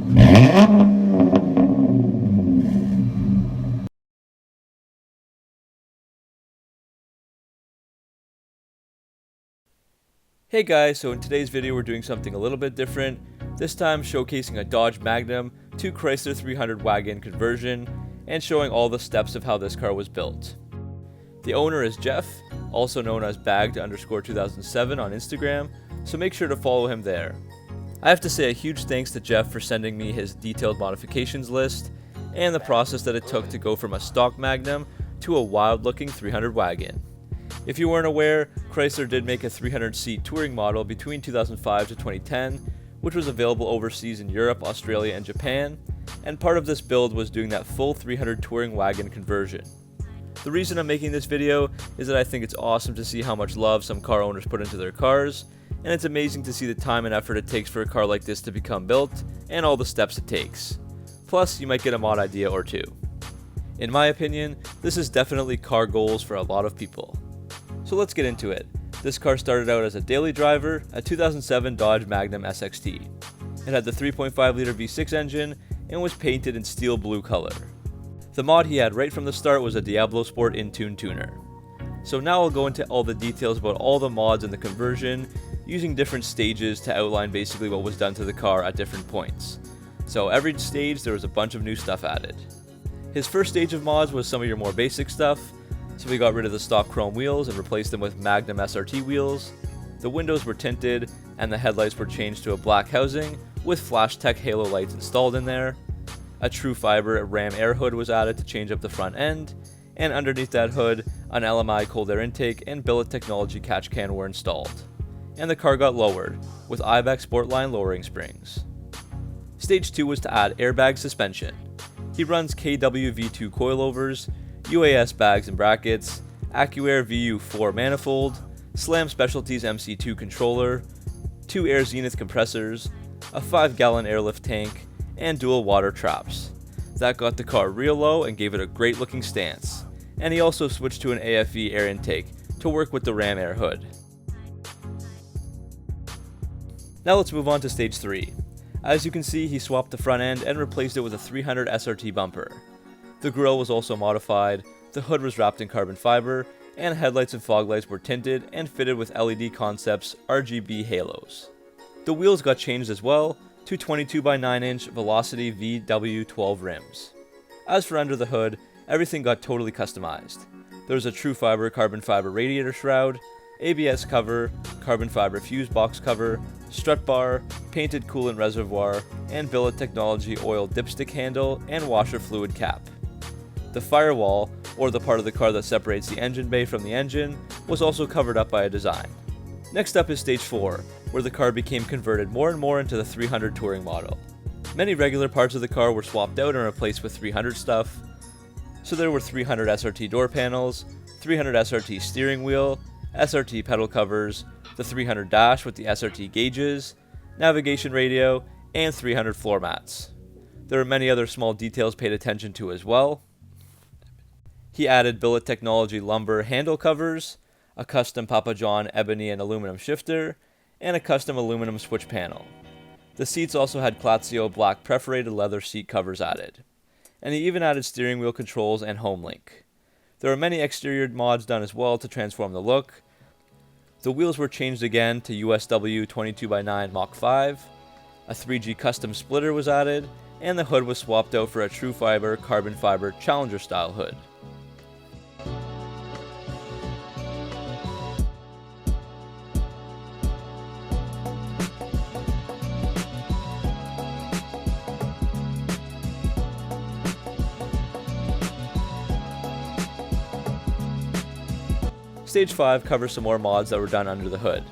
Hey guys, so in today's video we're doing something a little bit different, this time showcasing a Dodge Magnum to Chrysler 300 Wagon conversion and showing all the steps of how this car was built. The owner is Jeff, also known as bagged_2007 on Instagram, so make sure to follow him there. I have to say a huge thanks to Jeff for sending me his detailed modifications list and the process that it took to go from a stock Magnum to a wild looking 300 Wagon. If you weren't aware, Chrysler did make a 300-seat touring model between 2005 to 2010, which was available overseas in Europe, Australia, and Japan, and part of this build was doing that full 300 touring wagon conversion. The reason I'm making this video is that I think it's awesome to see how much love some car owners put into their cars, and it's amazing to see the time and effort it takes for a car like this to become built, and all the steps it takes. Plus, you might get a mod idea or two. In my opinion, this is definitely car goals for a lot of people. So let's get into it. This car started out as a daily driver, a 2007 Dodge Magnum SXT. It had the 3.5-liter V6 engine and was painted in steel blue color. The mod he had right from the start was a Diablo Sport in-tune tuner. So now I'll go into all the details about all the mods in the conversion, using different stages to outline basically what was done to the car at different points. So every stage there was a bunch of new stuff added. His first stage of mods was some of your more basic stuff. So we got rid of the stock chrome wheels and replaced them with Magnum SRT wheels. The windows were tinted and the headlights were changed to a black housing with flash tech halo lights installed in there. A true fiber ram air hood was added to change up the front end, and underneath that hood, an LMI cold air intake and billet technology catch can were installed. And the car got lowered with Ibex Sportline lowering springs. Stage 2 was to add airbag suspension. He runs KW V2 coilovers, UAS bags and brackets, AccuAir VU4 manifold, Slam Specialties MC2 controller, 2 Air Zenith compressors, a 5-gallon airlift tank, and dual water traps. That got the car real low and gave it a great looking stance, and he also switched to an AFE air intake to work with the ram air hood. Now let's move on to stage 3. As you can see, he swapped the front end and replaced it with a 300 SRT bumper. The grille was also modified, the hood was wrapped in carbon fiber, and headlights and fog lights were tinted and fitted with LED Concepts RGB halos. The wheels got changed as well to 22 by 9 inch Velocity VW12 rims. As for under the hood, everything got totally customized. There was a true fiber carbon fiber radiator shroud, ABS cover, carbon fiber fuse box cover, strut bar, painted coolant reservoir, and billet technology oil dipstick handle and washer fluid cap. The firewall, or the part of the car that separates the engine bay from the engine, was also covered up by a design. Next up is stage 4, where the car became converted more and more into the 300 touring model. Many regular parts of the car were swapped out and replaced with 300 stuff. So there were 300 SRT door panels, 300 SRT steering wheel, SRT pedal covers, the 300 dash with the SRT gauges, navigation radio, and 300 floor mats. There were many other small details paid attention to as well. He added billet technology lumber handle covers, a custom Papa John ebony and aluminum shifter, and a custom aluminum switch panel. The seats also had Clatzio black perforated leather seat covers added. And he even added steering wheel controls and home link. There were many exterior mods done as well to transform the look. The wheels were changed again to USW 22x9 Mach 5, a 3G custom splitter was added, and the hood was swapped out for a true fiber carbon fiber Challenger style hood. Stage 5 covers some more mods that were done under the hood.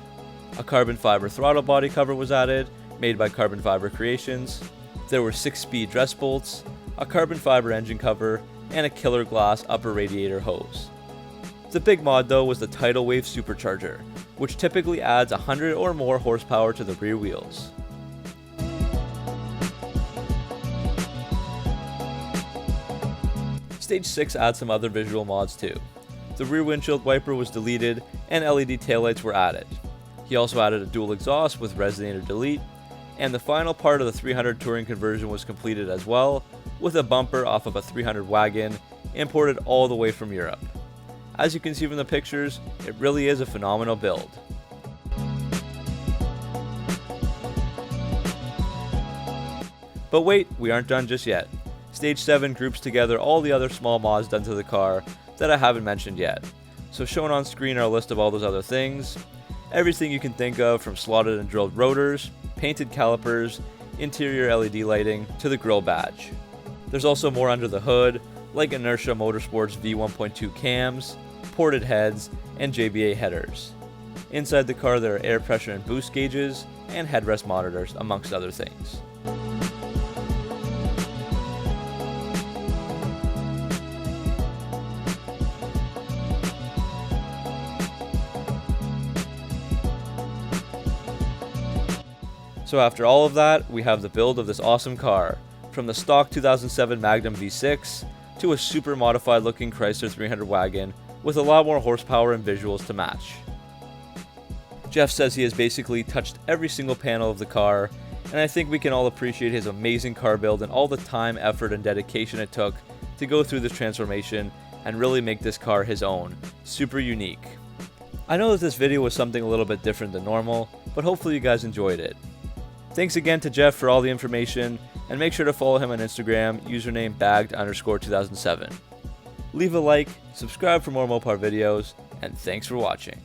A carbon fiber throttle body cover was added, made by Carbon Fiber Creations. There were 6-speed dress bolts, a carbon fiber engine cover, and a killer glass upper radiator hose. The big mod though was the tidal wave supercharger, which typically adds 100 or more horsepower to the rear wheels. Stage 6 adds some other visual mods too. The rear windshield wiper was deleted and LED taillights were added. He also added a dual exhaust with resonator delete, And the final part of the 300 touring conversion was completed as well, with a bumper off of a 300 wagon, imported all the way from Europe. As you can see from the pictures, it really is a phenomenal build. But wait, we aren't done just yet. Stage 7 groups together all the other small mods done to the car that I haven't mentioned yet. So shown on screen are a list of all those other things. Everything you can think of, from slotted and drilled rotors, painted calipers, interior LED lighting, to the grille badge. There's also more under the hood, like Inertia Motorsports V1.2 cams, ported heads, and JBA headers. Inside the car there are air pressure and boost gauges, and headrest monitors, amongst other things. So after all of that, we have the build of this awesome car, from the stock 2007 Magnum V6 to a super modified looking Chrysler 300 wagon with a lot more horsepower and visuals to match. Jeff says he has basically touched every single panel of the car, and I think we can all appreciate his amazing car build and all the time, effort, and dedication it took to go through this transformation and really make this car his own. Super unique. I know that this video was something a little bit different than normal, but hopefully you guys enjoyed it. Thanks again to Jeff for all the information, and make sure to follow him on Instagram, username bagged_2007. Leave a like, subscribe for more Mopar videos, and thanks for watching.